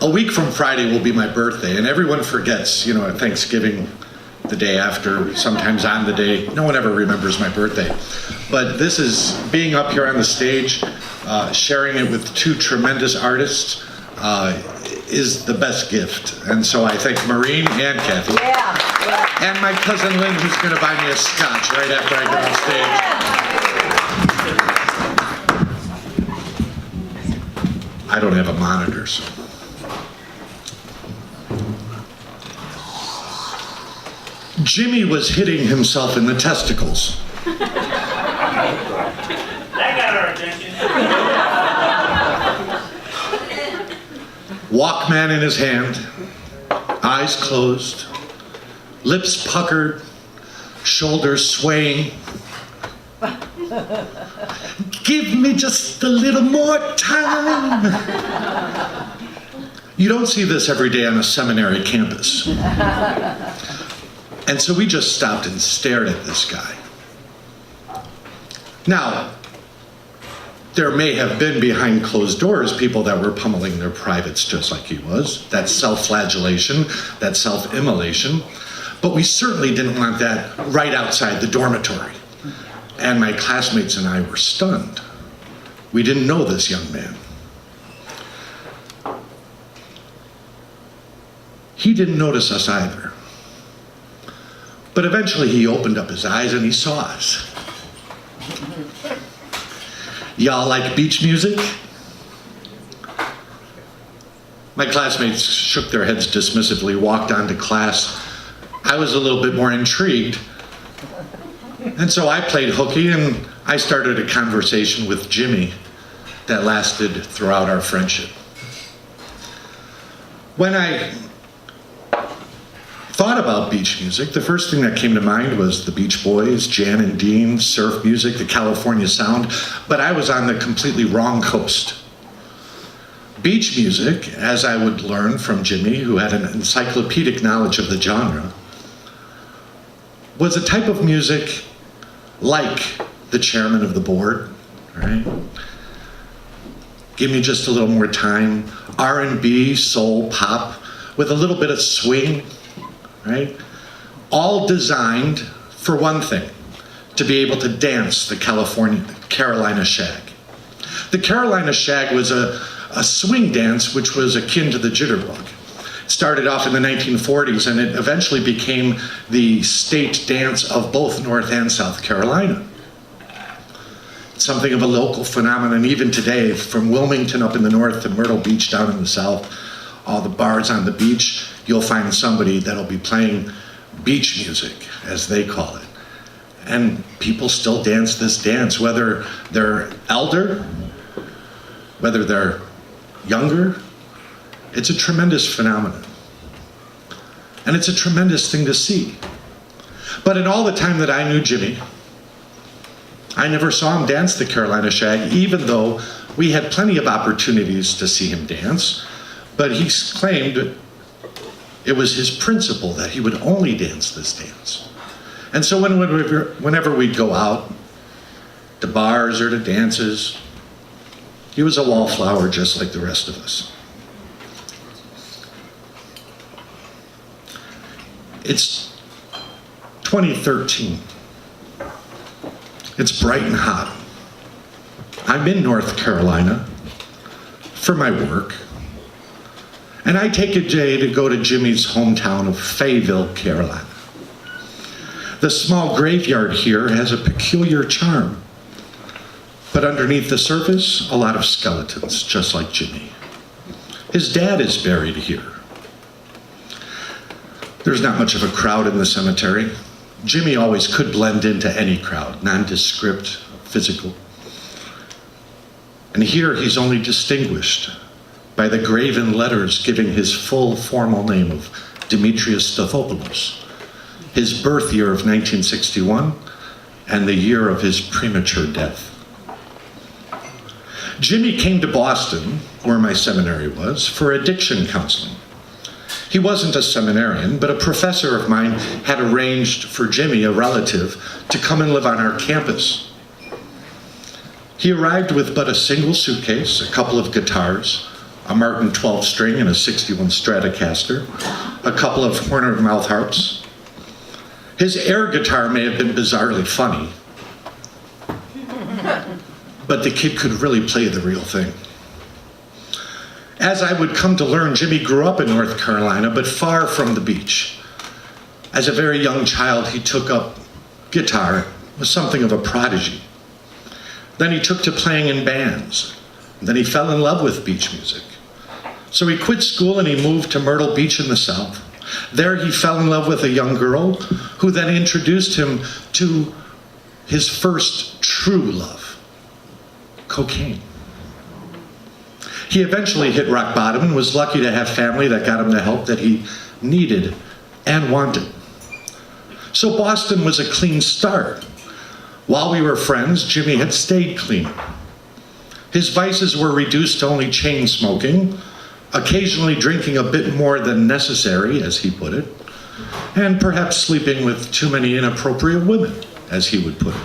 A week from Friday will be my birthday, and everyone forgets, at Thanksgiving, the day after, sometimes on the day. No one ever remembers my birthday. But this is being up here on the stage, sharing it with two tremendous artists, is the best gift. And so I thank Maureen and Kathy. Yeah. And my cousin Lynn, who's going to buy me a scotch right after I get on stage. I don't have a monitor, so. Jimmy was hitting himself in the testicles. That got our attention. Walkman in his hand, eyes closed, lips puckered, shoulders swaying. Give me just a little more time. You don't see this every day on a seminary campus. And so we just stopped and stared at this guy. Now, there may have been behind closed doors people that were pummeling their privates just like he was. That's self-flagellation, that's self-immolation. But we certainly didn't want that right outside the dormitory. And my classmates and I were stunned. We didn't know this young man. He didn't notice us either. But eventually he opened up his eyes and he saw us. Y'all like beach music? My classmates shook their heads dismissively, walked on to class. I was a little bit more intrigued. And so I played hooky and I started a conversation with Jimmy that lasted throughout our friendship. When I thought about beach music, the first thing that came to mind was the Beach Boys, Jan and Dean, surf music, the California sound, but I was on the completely wrong coast. Beach music, as I would learn from Jimmy, who had an encyclopedic knowledge of the genre, was a type of music like the chairman of the board, right? Give me just a little more time. R&B, soul, pop, with a little bit of swing, right? All designed for one thing, to be able to dance the Carolina Shag. The Carolina Shag was a swing dance which was akin to the jitterbug. It started off in the 1940s and it eventually became the state dance of both North and South Carolina. It's something of a local phenomenon even today, from Wilmington up in the north to Myrtle Beach down in the south. All the bars on the beach, you'll find somebody that'll be playing beach music, as they call it. And people still dance this dance, whether they're elder, whether they're younger. It's a tremendous phenomenon. And it's a tremendous thing to see. But in all the time that I knew Jimmy, I never saw him dance the Carolina Shag, even though we had plenty of opportunities to see him dance. But he claimed it was his principle that he would only dance this dance. And so whenever we'd go out to bars or to dances, he was a wallflower just like the rest of us. It's 2013. It's bright and hot. I'm in North Carolina for my work. And I take a day to go to Jimmy's hometown of Fayetteville, Carolina. The small graveyard here has a peculiar charm. But underneath the surface, a lot of skeletons, just like Jimmy. His dad is buried here. There's not much of a crowd in the cemetery. Jimmy always could blend into any crowd, nondescript, physical. And here he's only distinguished by the graven letters giving his full formal name of Demetrius Stathopoulos, his birth year of 1961, and the year of his premature death. Jimmy came to Boston, where my seminary was, for addiction counseling. He wasn't a seminarian, but a professor of mine had arranged for Jimmy, a relative, to come and live on our campus. He arrived with but a single suitcase, a couple of guitars, a Martin 12 string and a 61 Stratocaster, a couple of Horner mouth harps. His air guitar may have been bizarrely funny, but the kid could really play the real thing. As I would come to learn, Jimmy grew up in North Carolina, but far from the beach. As a very young child, he took up guitar, was something of a prodigy. Then he took to playing in bands. Then he fell in love with beach music. So he quit school and he moved to Myrtle Beach in the South. There he fell in love with a young girl who then introduced him to his first true love, cocaine. He eventually hit rock bottom and was lucky to have family that got him the help that he needed and wanted. So Boston was a clean start. While we were friends, Jimmy had stayed clean. His vices were reduced to only chain smoking, occasionally drinking a bit more than necessary, as he put it, and perhaps sleeping with too many inappropriate women, as he would put it.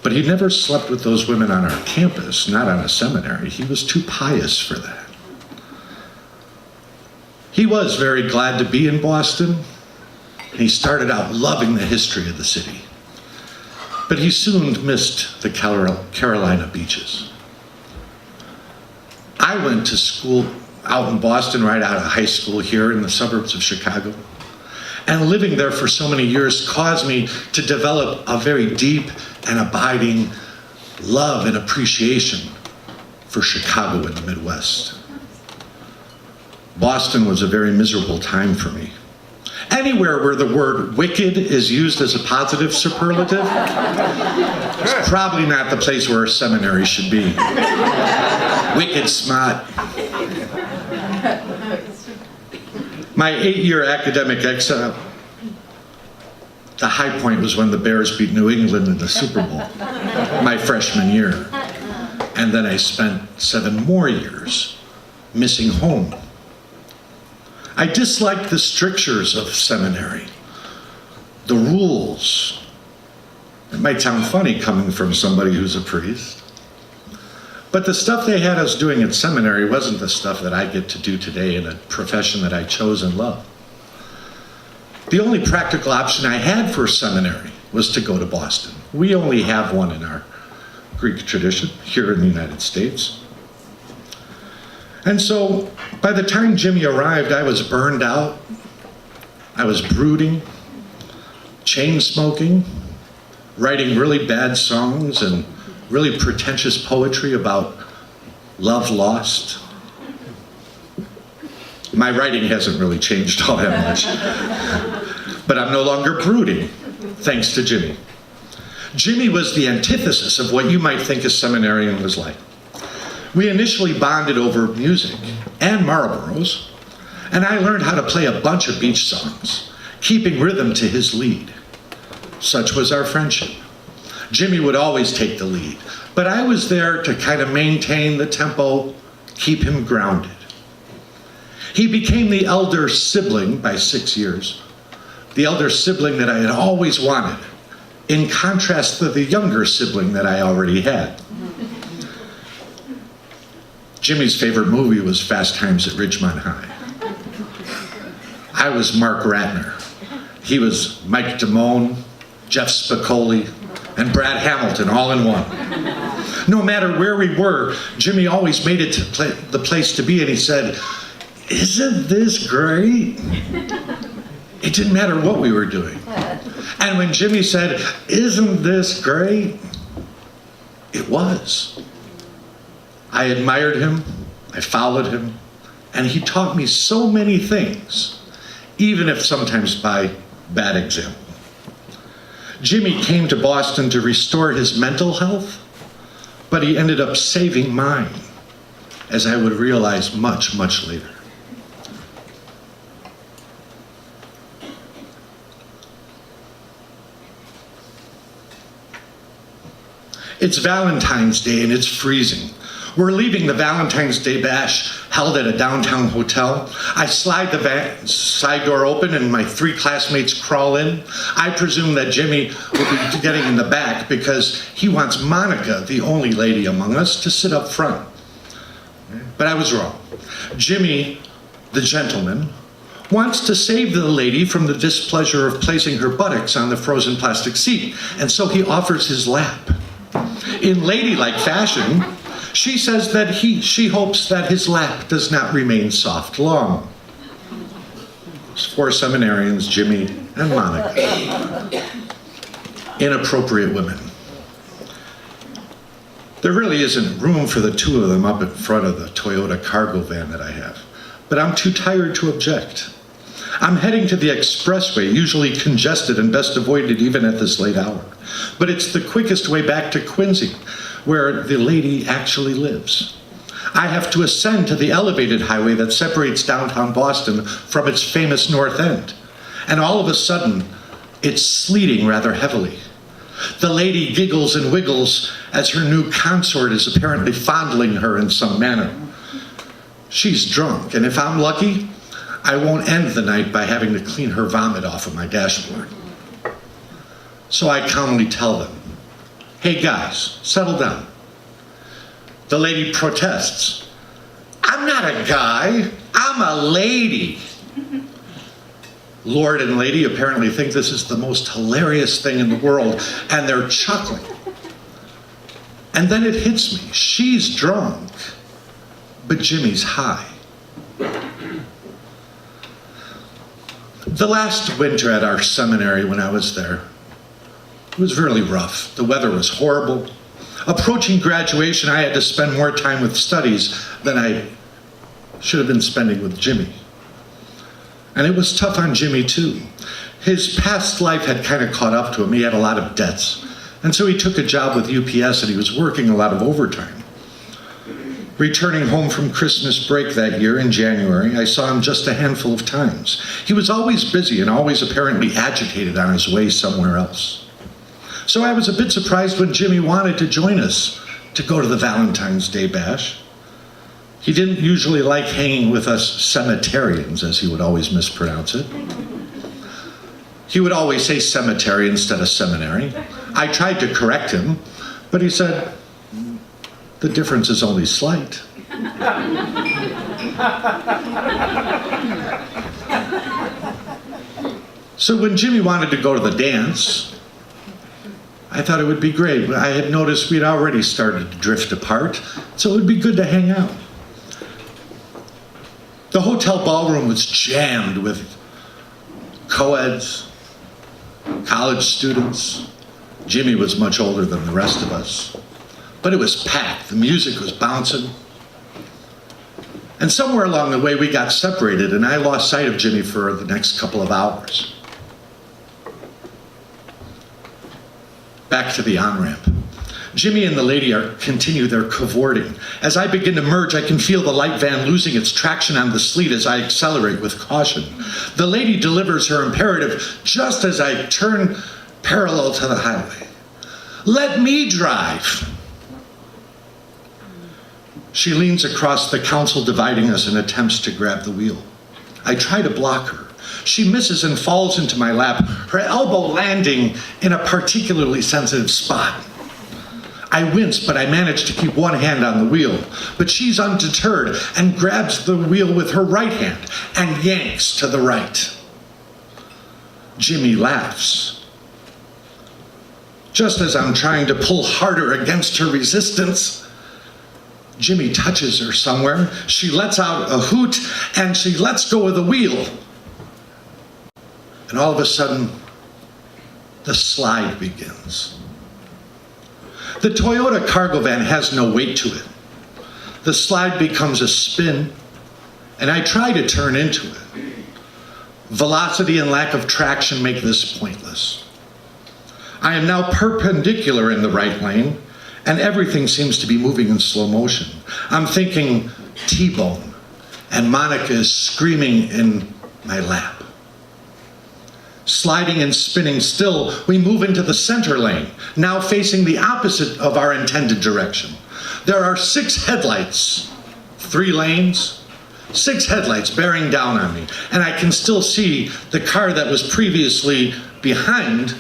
But he never slept with those women on our campus, not on a seminary. He was too pious for that. He was very glad to be in Boston. He started out loving the history of the city. But he soon missed the Carolina beaches. I went to school out in Boston right out of high school here in the suburbs of Chicago. And living there for so many years caused me to develop a very deep and abiding love and appreciation for Chicago and the Midwest. Boston was a very miserable time for me. Anywhere where the word wicked is used as a positive superlative, it's probably not the place where a seminary should be. Wicked smart. My 8-year academic exile, the high point was when the Bears beat New England in the Super Bowl, my freshman year. And then I spent 7 more years missing home. I disliked the strictures of seminary, the rules. It might sound funny coming from somebody who's a priest, but the stuff they had us doing at seminary wasn't the stuff that I get to do today in a profession that I chose and love. The only practical option I had for seminary was to go to Boston. We only have one in our Greek tradition here in the United States. And so by the time Jimmy arrived, I was burned out. I was brooding, chain smoking, writing really bad songs and really pretentious poetry about love lost. My writing hasn't really changed all that much. But I'm no longer brooding, thanks to Jimmy. Jimmy was the antithesis of what you might think a seminarian was like. We initially bonded over music and Marlboros, and I learned how to play a bunch of beach songs, keeping rhythm to his lead. Such was our friendship. Jimmy would always take the lead, but I was there to kind of maintain the tempo, keep him grounded. He became the elder sibling by 6 years, the elder sibling that I had always wanted, in contrast to the younger sibling that I already had. Jimmy's favorite movie was Fast Times at Ridgemont High. I was Mark Ratner. He was Mike Damone, Jeff Spicoli, and Brad Hamilton all in one. No matter where we were, Jimmy always made it to the place to be, and he said, "Isn't this great?" It didn't matter what we were doing. And when Jimmy said, "Isn't this great?" it was. I admired him, I followed him, and he taught me so many things, even if sometimes by bad example. Jimmy came to Boston to restore his mental health, but he ended up saving mine, as I would realize much, much later. It's Valentine's Day and it's freezing. We're leaving the Valentine's Day bash held at a downtown hotel. I slide the side door open and my 3 classmates crawl in. I presume that Jimmy will be getting in the back because he wants Monica, the only lady among us, to sit up front. But I was wrong. Jimmy, the gentleman, wants to save the lady from the displeasure of placing her buttocks on the frozen plastic seat, and so he offers his lap. In ladylike fashion, she says that she hopes that his lap does not remain soft long. Four seminarians, Jimmy and Monica. Inappropriate women. There really isn't room for the two of them up in front of the Toyota cargo van that I have, but I'm too tired to object. I'm heading to the expressway, usually congested and best avoided even at this late hour. But it's the quickest way back to Quincy, where the lady actually lives. I have to ascend to the elevated highway that separates downtown Boston from its famous North End. And all of a sudden, it's sleeting rather heavily. The lady giggles and wiggles as her new consort is apparently fondling her in some manner. She's drunk, and if I'm lucky, I won't end the night by having to clean her vomit off of my dashboard. So I calmly tell them, "Hey guys, settle down." The lady protests. "I'm not a guy, I'm a lady." Lord and lady apparently think this is the most hilarious thing in the world, and they're chuckling. And then it hits me. She's drunk, but Jimmy's high. The last winter at our seminary when I was there, it was really rough. The weather was horrible. Approaching graduation, I had to spend more time with studies than I should have been spending with Jimmy. And it was tough on Jimmy too. His past life had kind of caught up to him. He had a lot of debts. And so he took a job with UPS and he was working a lot of overtime. Returning home from Christmas break that year in January, I saw him just a handful of times. He was always busy and always apparently agitated on his way somewhere else. So I was a bit surprised when Jimmy wanted to join us to go to the Valentine's Day bash. He didn't usually like hanging with us cemeterians, as he would always mispronounce it. He would always say cemetery instead of seminary. I tried to correct him, but he said, "The difference is only slight." So when Jimmy wanted to go to the dance, I thought it would be great. I had noticed we'd already started to drift apart, so it would be good to hang out. The hotel ballroom was jammed with co-eds, college students. Jimmy was much older than the rest of us. But it was packed. The music was bouncing. And somewhere along the way, we got separated, and I lost sight of Jimmy for the next couple of hours. Back to the on-ramp. Jimmy and the lady continue their cavorting. As I begin to merge, I can feel the light van losing its traction on the sleet as I accelerate with caution. The lady delivers her imperative just as I turn parallel to the highway. "Let me drive." She leans across the console dividing us and attempts to grab the wheel. I try to block her. She misses and falls into my lap, her elbow landing in a particularly sensitive spot. I wince, but I manage to keep one hand on the wheel. But she's undeterred and grabs the wheel with her right hand and yanks to the right. Jimmy laughs. Just as I'm trying to pull harder against her resistance, Jimmy touches her somewhere. She lets out a hoot and she lets go of the wheel. And all of a sudden, the slide begins. The Toyota cargo van has no weight to it. The slide becomes a spin, and I try to turn into it. Velocity and lack of traction make this pointless. I am now perpendicular in the right lane, and everything seems to be moving in slow motion. I'm thinking T-bone, and Monica is screaming in my lap. Sliding and spinning still, we move into the center lane, now facing the opposite of our intended direction. There are 6 headlights, 3 lanes, 6 headlights bearing down on me, and I can still see the car that was previously behind.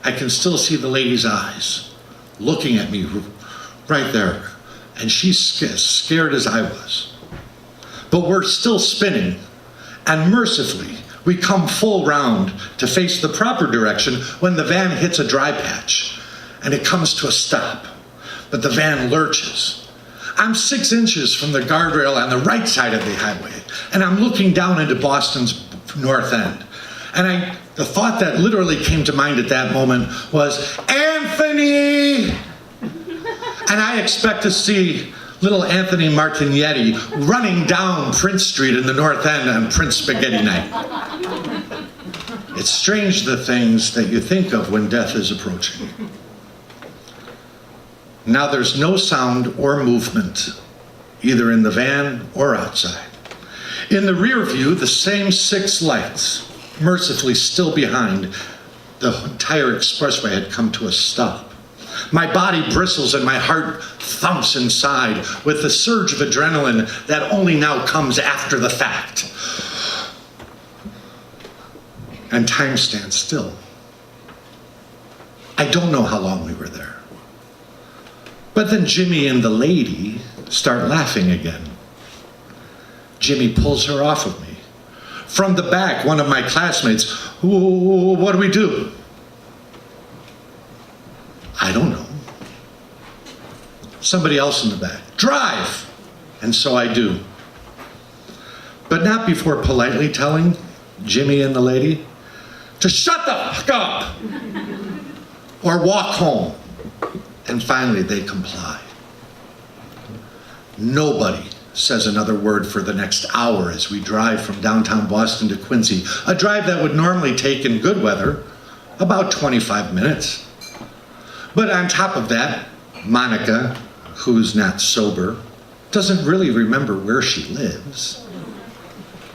I can still see the lady's eyes looking at me right there. and she's scared as I was. But we're still spinning, and mercifully, we come full round to face the proper direction when the van hits a dry patch, and it comes to a stop. But the van lurches. I'm 6 inches from the guardrail on the right side of the highway, and I'm looking down into Boston's North End. And the thought that literally came to mind at that moment was, Anthony! And I expect to see little Anthony Martignetti running down Prince Street in the North End on Prince Spaghetti Night. It's strange the things that you think of when death is approaching. Now there's no sound or movement, either in the van or outside. In the rear view, the same 6 lights, mercifully still behind. The entire expressway had come to a stop. My body bristles and my heart thumps inside with the surge of adrenaline that only now comes after the fact. And time stands still. I don't know how long we were there. But then Jimmy and the lady start laughing again. Jimmy pulls her off of me. From the back, one of my classmates, what do we do? I don't know. Somebody else in the back, drive! And so I do. But not before politely telling Jimmy and the lady to shut the fuck up or walk home. And finally they comply. Nobody says another word for the next hour as we drive from downtown Boston to Quincy, a drive that would normally take in good weather about 25 minutes. But on top of that, Monica, who's not sober, doesn't really remember where she lives.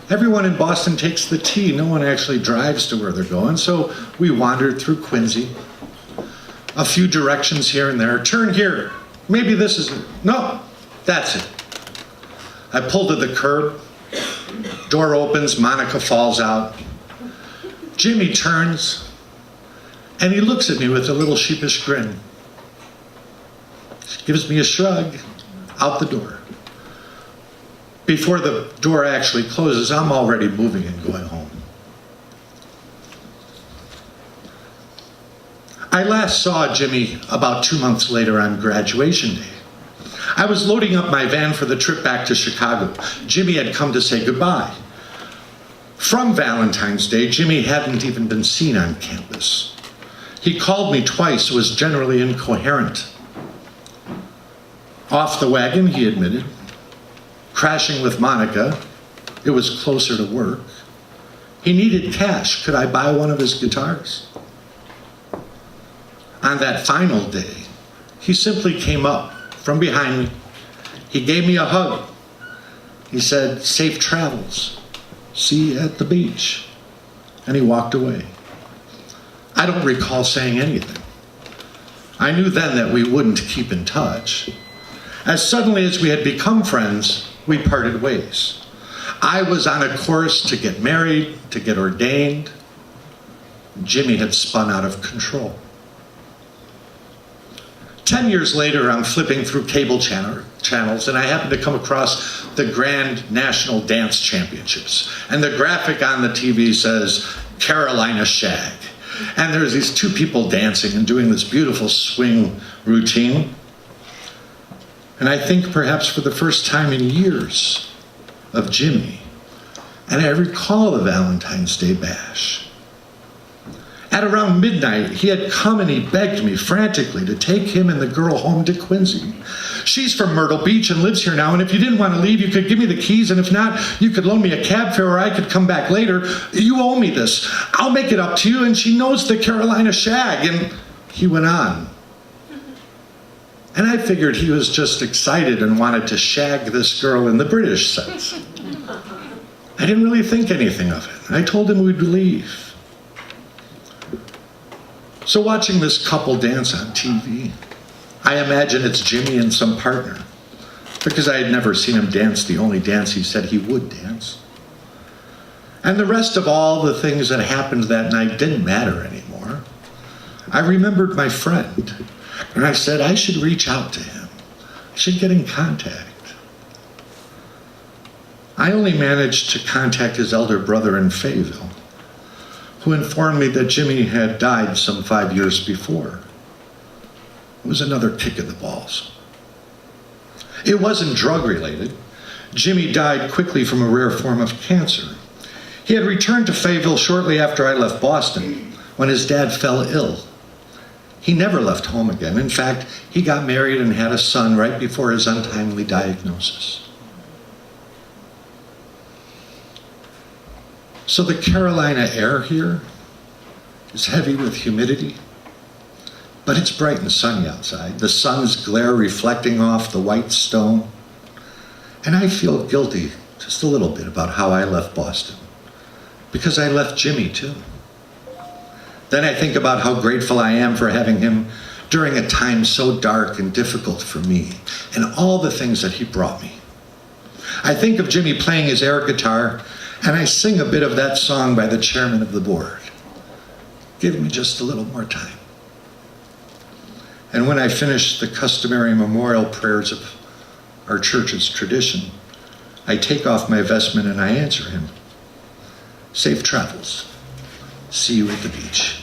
Everyone in Boston takes the T. No one actually drives to where they're going, so we wandered through Quincy. A few directions here and there. Turn here. Maybe this is it. No, that's it. I pull to the curb. Door opens. Monica falls out. Jimmy turns, and he looks at me with a little sheepish grin. Gives me a shrug. Out the door. Before the door actually closes, I'm already moving and going home. I last saw Jimmy about 2 months later on graduation day. I was loading up my van for the trip back to Chicago. Jimmy had come to say goodbye. From Valentine's Day, Jimmy hadn't even been seen on campus. He called me twice, was generally incoherent. Off the wagon, he admitted. Crashing with Monica, it was closer to work. He needed cash. Could I buy one of his guitars? On that final day, he simply came up from behind me. He gave me a hug. He said, "Safe travels. See you at the beach." And he walked away. I don't recall saying anything. I knew then that we wouldn't keep in touch. As suddenly as we had become friends, we parted ways. I was on a course to get married, to get ordained. Jimmy had spun out of control. 10 years later, I'm flipping through cable channels, and I happen to come across the Grand National Dance Championships. And the graphic on the TV says, Carolina Shag. And there's these 2 people dancing and doing this beautiful swing routine. And I think perhaps for the first time in years of Jimmy. And I recall the Valentine's Day bash. At around midnight, he had come and he begged me frantically to take him and the girl home to Quincy. She's from Myrtle Beach and lives here now, and if you didn't want to leave, you could give me the keys, and if not, you could loan me a cab fare or I could come back later. You owe me this. I'll make it up to you, and she knows the Carolina Shag. And he went on. And I figured he was just excited and wanted to shag this girl in the British sense. I didn't really think anything of it. I told him we'd leave. So watching this couple dance on TV, I imagine it's Jimmy and some partner, because I had never seen him dance the only dance he said he would dance. And the rest of all the things that happened that night didn't matter anymore. I remembered my friend, and I said I should reach out to him. I should get in contact. I only managed to contact his elder brother in Fayetteville, who informed me that Jimmy had died some 5 years before. It was another kick in the balls. It wasn't drug related. Jimmy died quickly from a rare form of cancer. He had returned to Fayetteville shortly after I left Boston when his dad fell ill. He never left home again. In fact, he got married and had a son right before his untimely diagnosis. So the Carolina air here is heavy with humidity, but it's bright and sunny outside. The sun's glare reflecting off the white stone. And I feel guilty just a little bit about how I left Boston, because I left Jimmy too. Then I think about how grateful I am for having him during a time so dark and difficult for me, and all the things that he brought me. I think of Jimmy playing his air guitar, and I sing a bit of that song by the chairman of the board. Give me just a little more time. And when I finish the customary memorial prayers of our church's tradition, I take off my vestment and I answer him. Safe travels. See you at the beach.